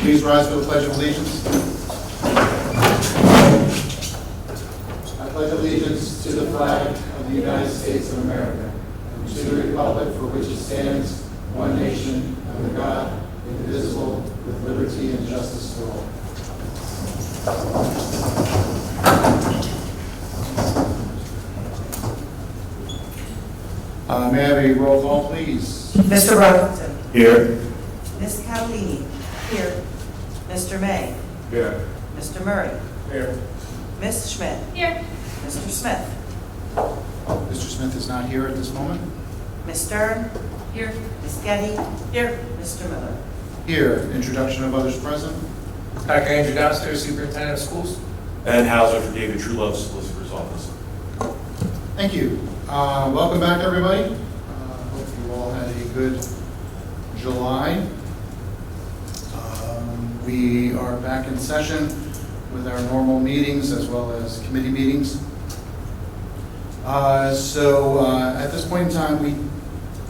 Please rise for the Pledge of Allegiance. I pledge allegiance to the flag of the United States of America and to the republic for which it stands, one nation, under God, indivisible, with liberty and justice for all. May I have a roll call, please? Mr. Robinson. Here. Ms. Catalini. Here. Mr. May. Here. Mr. Murray. Here. Ms. Schmidt. Here. Mr. Smith. Mr. Smith is not here at this moment. Ms. Stern. Here. Ms. Getty. Here. Mr. Miller. Here. Introduction of others present. Dr. Andrew Doster, Superintendent of Schools. And Hauser for David Truelove, Solicitor's Office. Thank you. Welcome back, everybody. Hope you all had a good July. We are back in session with our normal meetings as well as committee meetings. At this point in time, we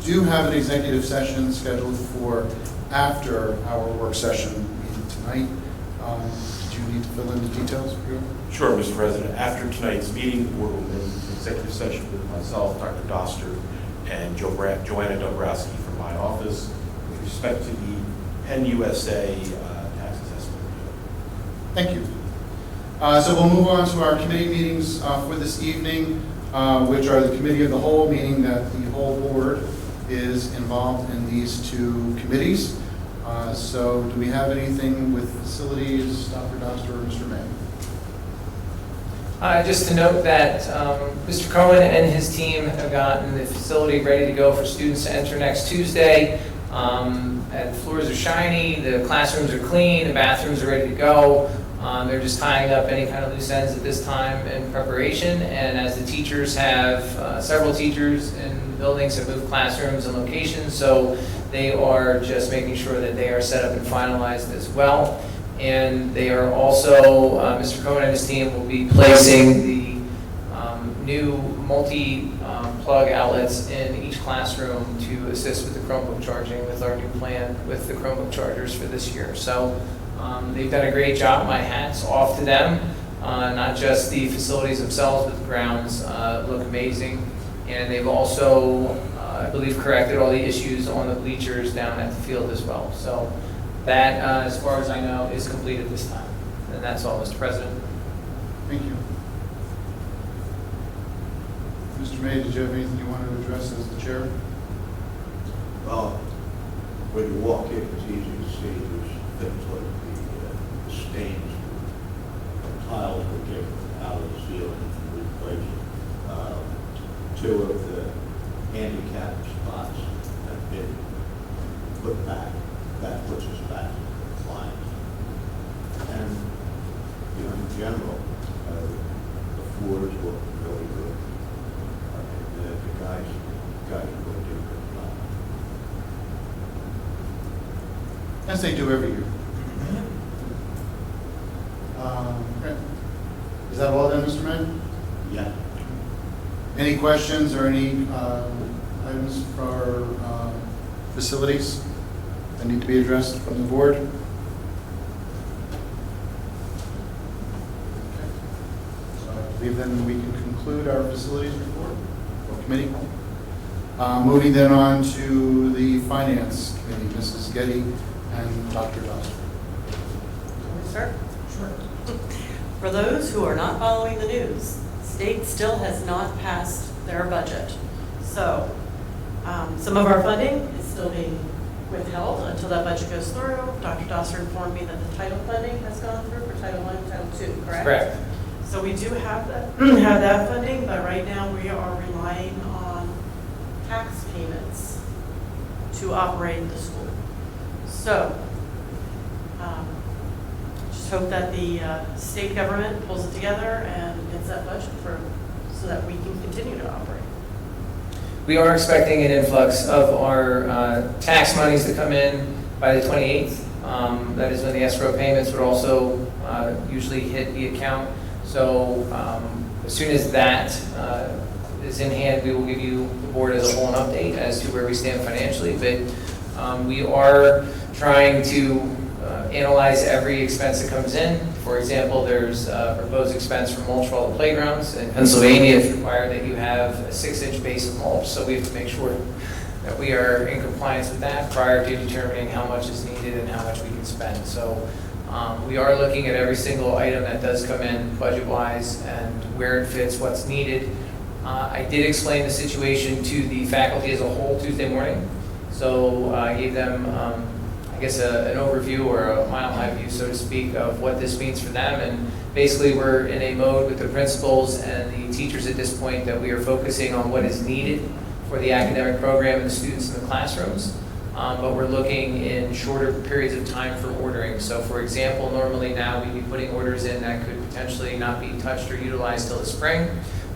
do have an executive session scheduled for after our work session meeting tonight. Did you need to fill in the details? Sure, Mr. President. After tonight's meeting, the board will move into executive session with myself, Dr. Doster, and Joanna Dombrowski from my office with respect to the Penn USA tax assessment. Thank you. So we'll move on to our committee meetings for this evening, which are the committee of the whole, meaning that the whole board is involved in these two committees. So do we have anything with facilities, Dr. Doster or Mr. May? Just to note that Mr. Cohen and his team have gotten the facility ready to go for students to enter next Tuesday. The floors are shiny, the classrooms are clean, the bathrooms are ready to go. They're just tying up any kind of loose ends at this time in preparation. And as the teachers have, several teachers in the buildings have moved classrooms and locations, so they are just making sure that they are set up and finalized as well. And they are also, Mr. Cohen and his team will be placing the new multi-plug outlets in each classroom to assist with the Chromebook charging with our new plan with the Chromebook chargers for this year. So they've done a great job. My hat's off to them. Not just the facilities themselves, but the grounds look amazing. And they've also, I believe, corrected all the issues on the bleachers down at the field as well. So that, as far as I know, is complete at this time. And that's all, Mr. President. Thank you. Mr. May, did you have anything you wanted to address as the chair? Well, when you walk in, it's easy to see there's things like the stains, tiles were taken out of the ceiling and replaced. Two of the handicap spots have been put back. That puts us back in compliance. And, you know, in general, the floors look really good. The guys really do a good job. As they do every year. Okay. Is that all then, Mr. May? Yeah. Any questions or any items for facilities that need to be addressed from the board? Okay. So I believe then we can conclude our facilities report or committee. Moving then on to the finance committee, Mrs. Getty and Dr. Doster. Sir? Sure. For those who are not following the news, state still has not passed their budget. So some of our funding is still being withheld until that budget goes through. Dr. Doster informed me that the title funding has gone through for Title I and Title II, correct? Correct. So we do have that funding, but right now we are relying on tax payments to operate the school. So just hope that the state government pulls it together and gets that budget for so that we can continue to operate. We are expecting an influx of our tax monies to come in by the 28th. That is when the escrow payments would also usually hit the account. So as soon as that is in hand, we will give you, the board as a whole, an update as to where we stand financially. But we are trying to analyze every expense that comes in. For example, there's a proposed expense for mulch for all the playgrounds. In Pennsylvania, it's required that you have a 6-inch base of mulch, so we have to make sure that we are in compliance with that prior to determining how much is needed and how much we can spend. So we are looking at every single item that does come in budget-wise and where it fits, what's needed. I did explain the situation to the faculty as a whole Tuesday morning. So I gave them, I guess, an overview or a mile-high view, so to speak, of what this means for them. And basically, we're in a mode with the principals and the teachers at this point that we are focusing on what is needed for the academic program and the students in the classrooms. But we're looking in shorter periods of time for ordering. So for example, normally now we'd be putting orders in that could potentially not be touched or utilized till the spring,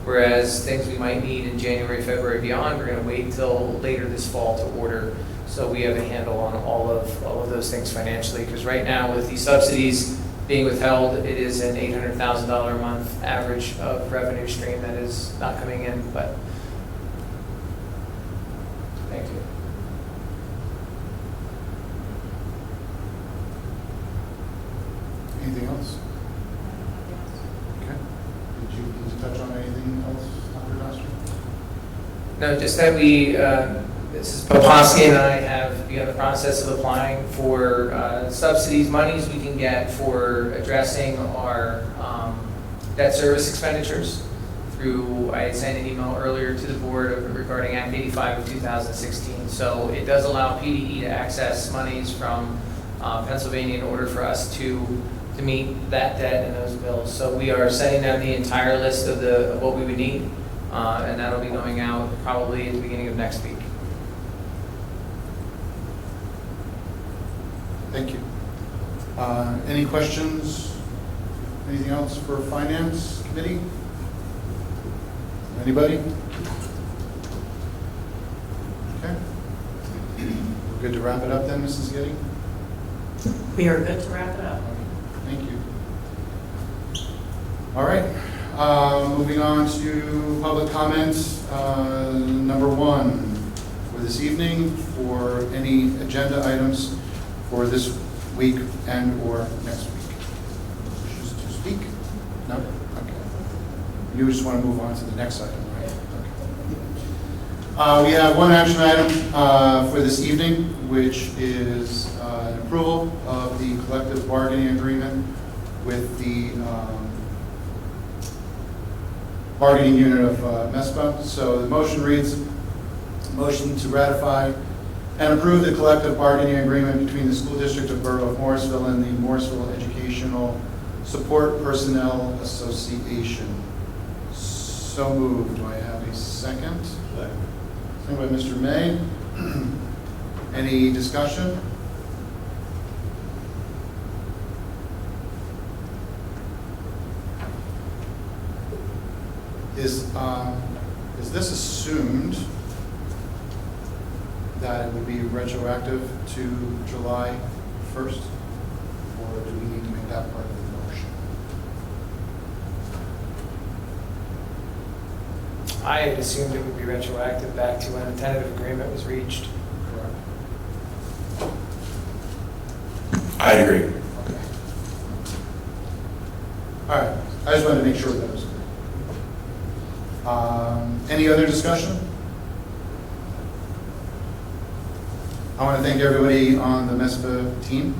whereas things we might need in January, February, beyond, we're going to wait till later this fall to order. So we have a handle on all of those things financially, because right now with these subsidies being withheld, it is an $800,000 a month average of revenue stream that is not coming in, but thank you. Anything else? Okay. Did you need to touch on anything else, Dr. Doster? No, just that we, Mrs. Poposky and I have begun the process of applying for subsidies, monies we can get for addressing our debt service expenditures through, I sent an email earlier to the board regarding Act 85 of 2016. So it does allow PDE to access monies from Pennsylvania in order for us to meet that debt and those bills. So we are sending them the entire list of what we would need, and that'll be going out probably at the beginning of next week. Thank you. Any questions? Anything else for Finance Committee? Anybody? Okay. We're good to wrap it up then, Mrs. Getty? We are good to wrap it up. Thank you. All right, moving on to public comments. Number one for this evening, for any agenda items for this week and or next week. Wishes to speak? No? Okay. You just want to move on to the next item, right? Okay. We have one action item for this evening, which is an approval of the collective bargaining agreement with the bargaining unit of MESPA. So the motion reads, motion to ratify and approve the collective bargaining agreement between the School District of Borough of Morrisville and the Morrisville Educational Support Personnel Association. So moved. Do I have a second? Second. Second by Mr. May. Any discussion? Is this assumed that it would be retroactive to July 1st? Or do we need to make that part of the motion? I had assumed it would be retroactive back to when the tentative agreement was reached. Correct. I agree. Okay. All right, I just wanted to make sure that was clear. Any other discussion? I want to thank everybody on the MESPA team,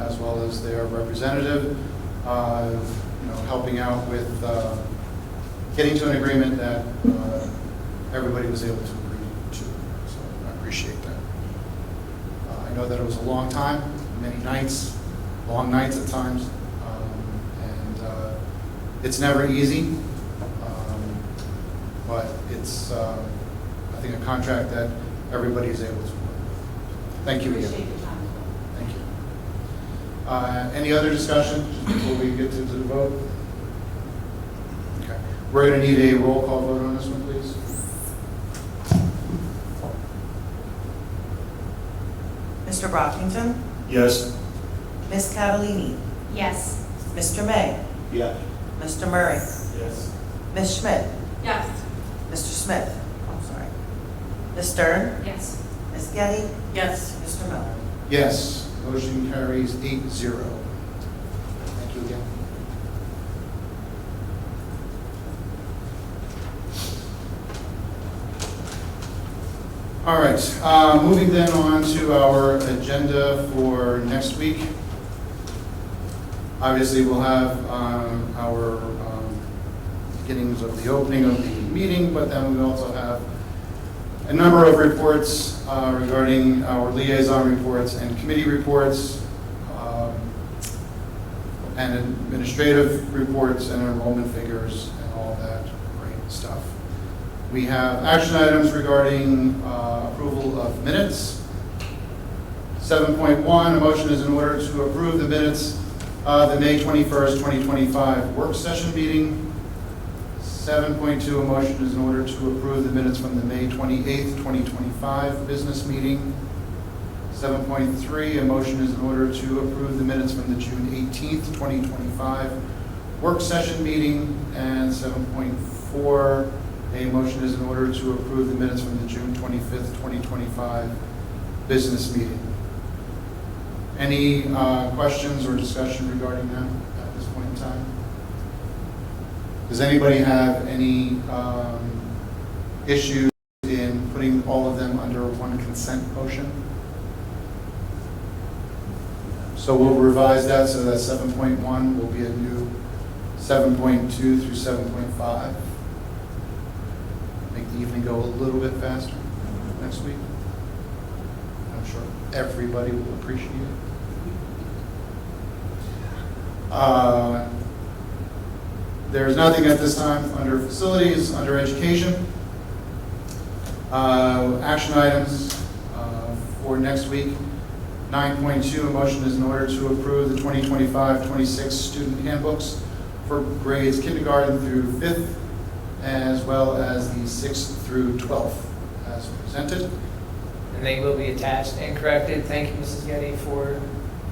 as well as their representative, helping out with getting to an agreement that everybody was able to agree to. So I appreciate that. I know that it was a long time, many nights, long nights at times, and it's never easy, but it's, I think, a contract that everybody is able to work. Thank you again. Appreciate your time. Thank you. Any other discussion before we get to the vote? Okay. We're going to need a roll call vote on this one, please. Mr. Brockington, Yes. Ms. Catalini, Yes. Mr. May, Yes. Mr. Murray, Yes. Ms. Schmidt, Yes. Mr. Smith, I'm sorry, Ms. Stern, Yes. Ms. Getty, Yes. Mr. Miller. Yes. Motion carries 8-0. Thank you again. All right, moving then on to our agenda for next week. Obviously, we'll have our beginnings of the opening of the meeting, but then we also have a number of reports regarding our liaison reports and committee reports, and administrative reports and enrollment figures and all that great stuff. We have action items regarding approval of minutes. 7.1, a motion is in order to approve the minutes of the May 21st, 2025 work session meeting. 7.2, a motion is in order to approve the minutes from the May 28th, 2025 business meeting. 7.3, a motion is in order to approve the minutes from the June 18th, 2025 work session meeting. And 7.4, a motion is in order to approve the minutes from the June 25th, 2025 business meeting. Any questions or discussion regarding them at this point in time? Does anybody have any issues in putting all of them under one consent motion? So we'll revise that so that 7.1 will be a new 7.2 through 7.5. Make the evening go a little bit faster next week. I'm sure everybody will appreciate it. There's nothing at this time under facilities, under education. Action items for next week. 9.2, a motion is in order to approve the 2025-26 student handbooks for grades kindergarten through 5th, as well as the 6th through 12th as presented. And they will be attached and corrected. Thank you, Mrs. Getty, for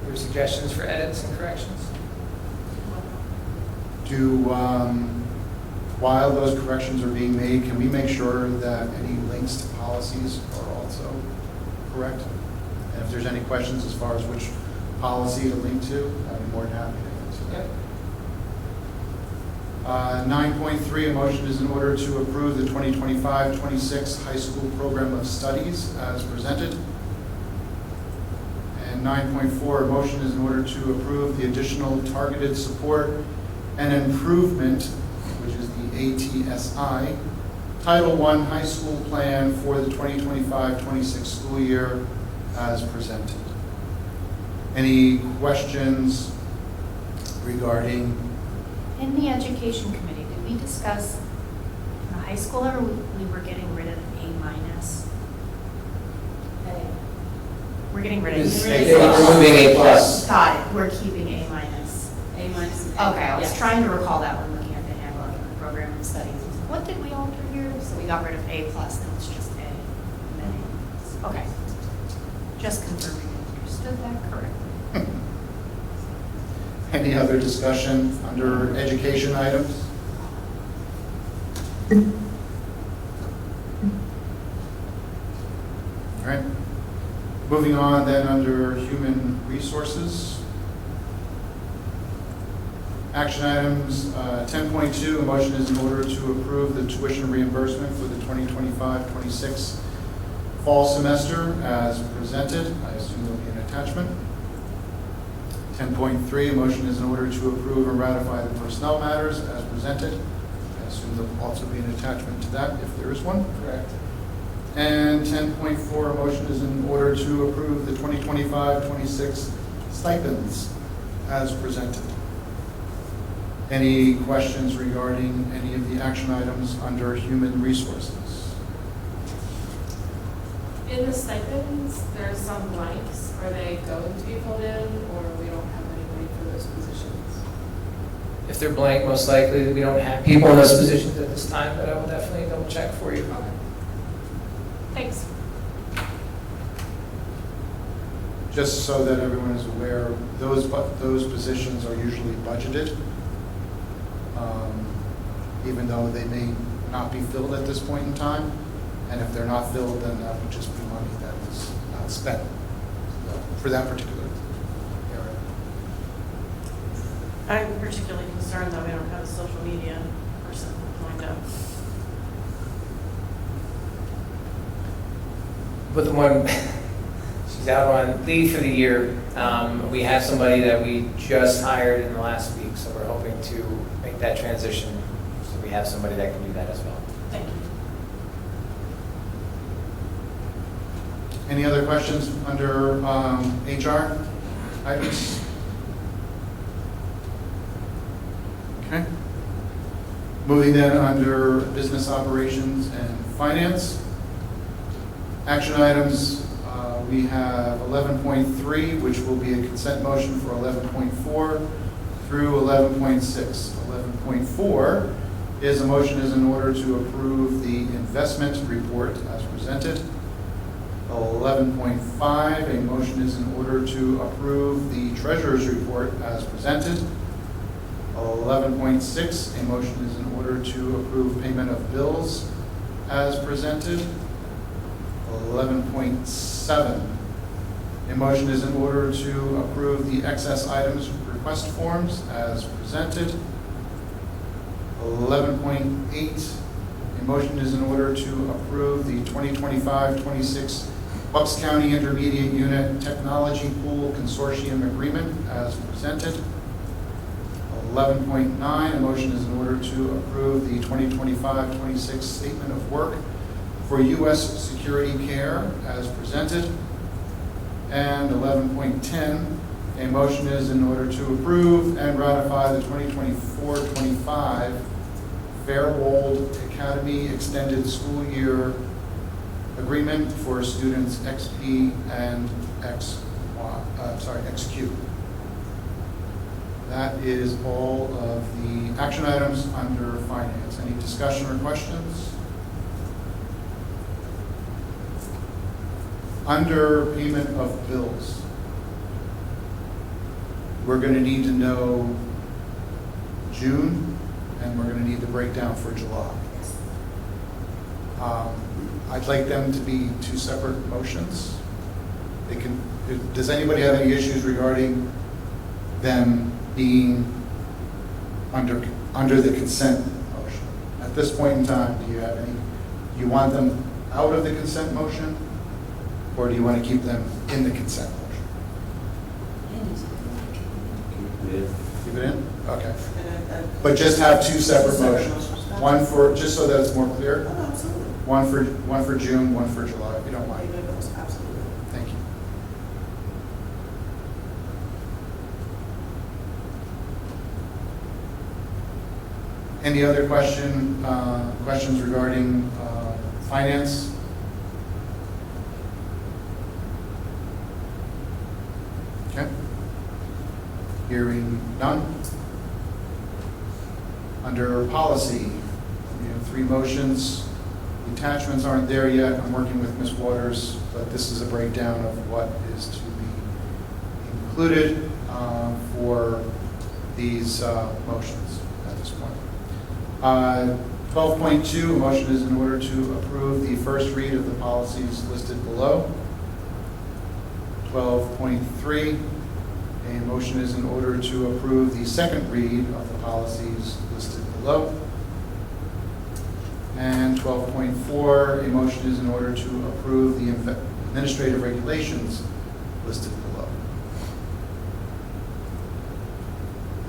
your suggestions for edits and corrections. While those corrections are being made, can we make sure that any links to policies are also correct? And if there's any questions as far as which policy to link to, I'd be more than happy to answer that. 9.3, a motion is in order to approve the 2025-26 high school program of studies as presented. And 9.4, a motion is in order to approve the additional targeted support and improvement, which is the ATSI, Title I high school plan for the 2025-26 school year as presented. Any questions regarding? In the education committee, did we discuss in the high school level, we were getting rid of A-? We're getting rid of They were removing A+. Got it, we're keeping A-. A-. Okay, I was Yes. trying to recall that when looking at the handbook and the program of studies. What did we alter here? So we got rid of A+, now it's just A. And then A. Okay. Just confirming I understood that correctly. Any other discussion under education items? All right. Moving on then under human resources. Action items, 10.2, a motion is in order to approve the tuition reimbursement for the 2025-26 fall semester as presented. I assume there'll be an attachment. 10.3, a motion is in order to approve and ratify the personnel matters as presented. I assume there'll also be an attachment to that if there is one. Correct. And 10.4, a motion is in order to approve the 2025-26 stipends as presented. Any questions regarding any of the action items under human resources? In the stipends, there's some blanks. Are they going to be filled in, or we don't have anybody for those positions? If they're blank, most likely we don't have people in those positions at this time, but I will definitely double check for you. Okay. Thanks. Just so that everyone is aware, those positions are usually budgeted, even though they may not be filled at this point in time. And if they're not filled, then that would just be money that is not spent for that particular I'm particularly concerned that we don't have a social media person lined up. But the one, she's out on leave for the year. We have somebody that we just hired in the last week, so we're hoping to make that transition. So we have somebody that can do that as well. Thank you. Any other questions under HR items? Okay. Moving then under business operations and finance. Action items, we have 11.3, which will be a consent motion for 11.4 through 11.6. 11.4 is a motion is in order to approve the investment report as presented. 11.5, a motion is in order to approve the treasurer's report as presented. 11.6, a motion is in order to approve payment of bills as presented. 11.7, a motion is in order to approve the excess items request forms as presented. 11.8, a motion is in order to approve the 2025-26 Bucks County Intermediate Unit Technology Pool Consortium Agreement as presented. 11.9, a motion is in order to approve the 2025-26 Statement of Work for U.S. Security Care as presented. And 11.10, a motion is in order to approve and ratify the 2024-25 Fairwold Academy Extended School Year Agreement for students XP and XQ. That is all of the action items under finance. Any discussion or questions? Under payment of bills, we're going to need to know June, and we're going to need the breakdown for July. I'd like them to be two separate motions. Does anybody have any issues regarding them being under the consent motion? At this point in time, do you want them out of the consent motion? Or do you want to keep them in the consent motion? Keep it in? Okay. But just have two separate motions. One for, just so that it's more clear, Absolutely. one for June, one for July, if you don't mind. Absolutely. Thank you. Any other questions regarding finance? Okay. Hearing none. Under policy, we have three motions. The attachments aren't there yet. I'm working with Ms. Waters, but this is a breakdown of what is to be included for these motions at this point. 12.2, a motion is in order to approve the first read of the policies listed below. 12.3, a motion is in order to approve the second read of the policies listed below. And 12.4, a motion is in order to approve the administrative regulations listed below.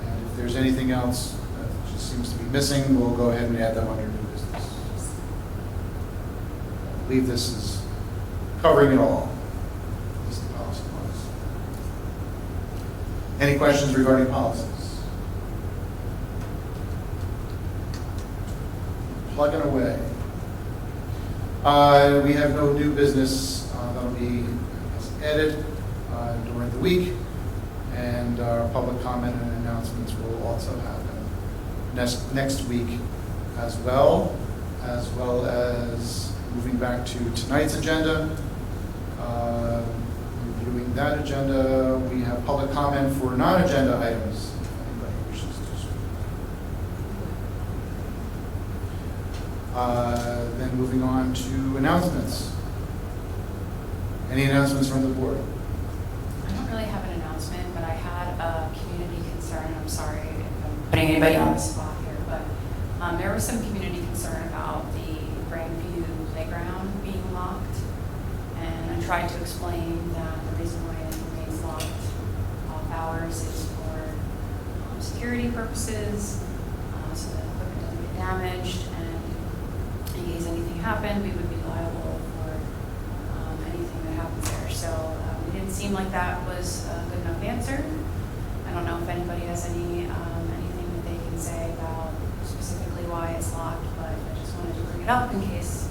And if there's anything else that just seems to be missing, we'll go ahead and add them under new business. I believe this is covering it all. Any questions regarding policies? Plugging away. We have no new business that'll be added during the week, and our public comment and announcements will also happen next week as well as moving back to tonight's agenda. Reviewing that agenda, we have public comment for non-agenda items. If anybody wishes to speak. Then moving on to announcements. Any announcements from the board? I don't really have an announcement, but I had a community concern. I'm sorry putting anybody on the spot here, but there was some community concern about the Grandview playground being locked. And I tried to explain that the reason why it remains locked off hours is for security purposes, so that equipment doesn't get damaged. And in case anything happened, we would be liable for anything that happens there. So it didn't seem like that was a good enough answer. I don't know if anybody has anything that they can say about specifically why it's locked, but I just wanted to bring it up in case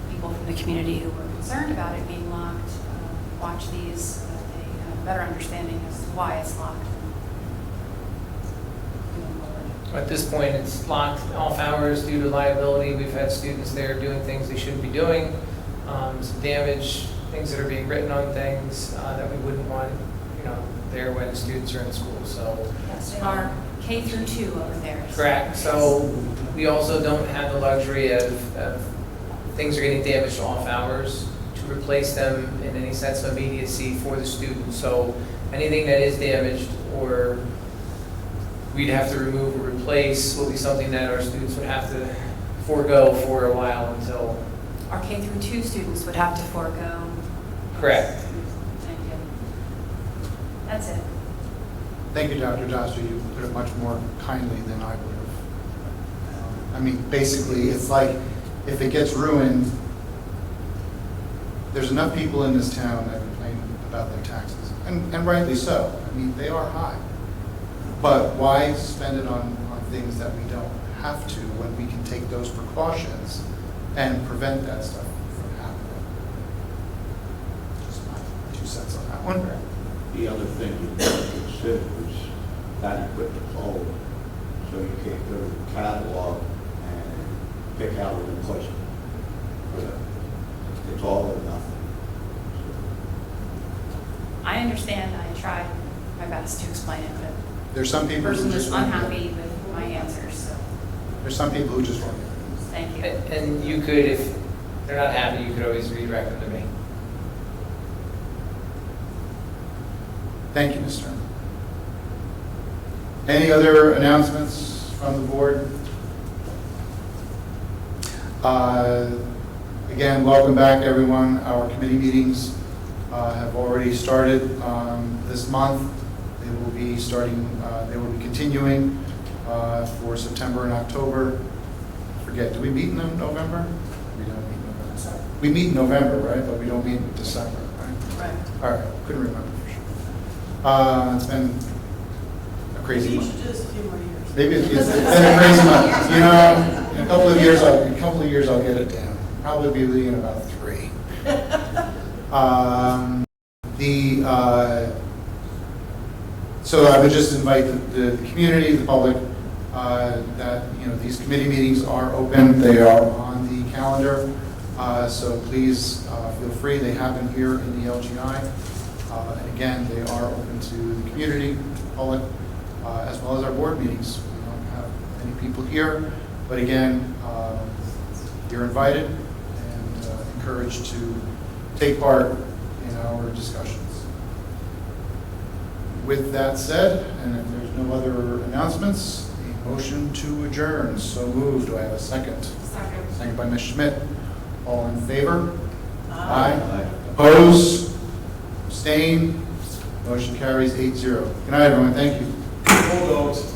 people from the community who were concerned about it being locked watch these, so that they have a better understanding as to why it's locked. At this point, it's locked off hours due to liability. We've had students there doing things they shouldn't be doing, some damage, things that are being written on things that we wouldn't want, there when students are in school. So Yes, they are K through 2 over there. correct. So we also don't have the luxury of things are getting damaged off hours to replace them in any sense of immediacy for the student. So anything that is damaged or we'd have to remove or replace will be something that our students would have to forego for a while until. Our K through 2 students would have to forego. Correct. Thank you. That's it. Thank you, Dr. Doster. You put it much more kindly than I would have. I mean, basically, it's like if it gets ruined, there's enough people in this town that complain about their taxes, and rightly so. I mean, they are high. But why spend it on things that we don't have to when we can take those precautions and prevent that stuff from happening? Just my 2 cents on that one. The other thing you have to consider is that equipment's old, so you can't go to the catalog and pick out a replacement. It's all or nothing. I understand. I tried my best to explain it, but There's some the people who person was just won't get it. unhappy with my answers, so There's some people who just won't get it. thank you. And you could, if they're not happy, you could always redirect them to me. Thank you, Ms. Stern. Any other announcements from the board? Again, welcome back, everyone. Our committee meetings have already started this month. They will be continuing for September and October. I forget, do we meet in November? We don't meet in November. We meet in November, right? But we don't meet in December, right? Right. All right, couldn't remember for sure. It's been a crazy Maybe you month. should do this a few more years. Maybe it's been a crazy month. In a couple of years, I'll get it down. Probably be leaving about 3. So I would just invite the community, the public, that these committee meetings are open. They are on the calendar. So please feel free. They happen here in the LGI. And again, they are open to the community, public, as well as our board meetings. We don't have many people here, but again, you're invited and encouraged to take part in our discussions. With that said, and if there's no other announcements, a motion to adjourn. So moved. Do I have a second? Second. Second by Ms. Schmidt. All in favor? Aye. Opposed? Abstain? Motion carries 8-0. Good night, everyone. Thank you. Bulldogs.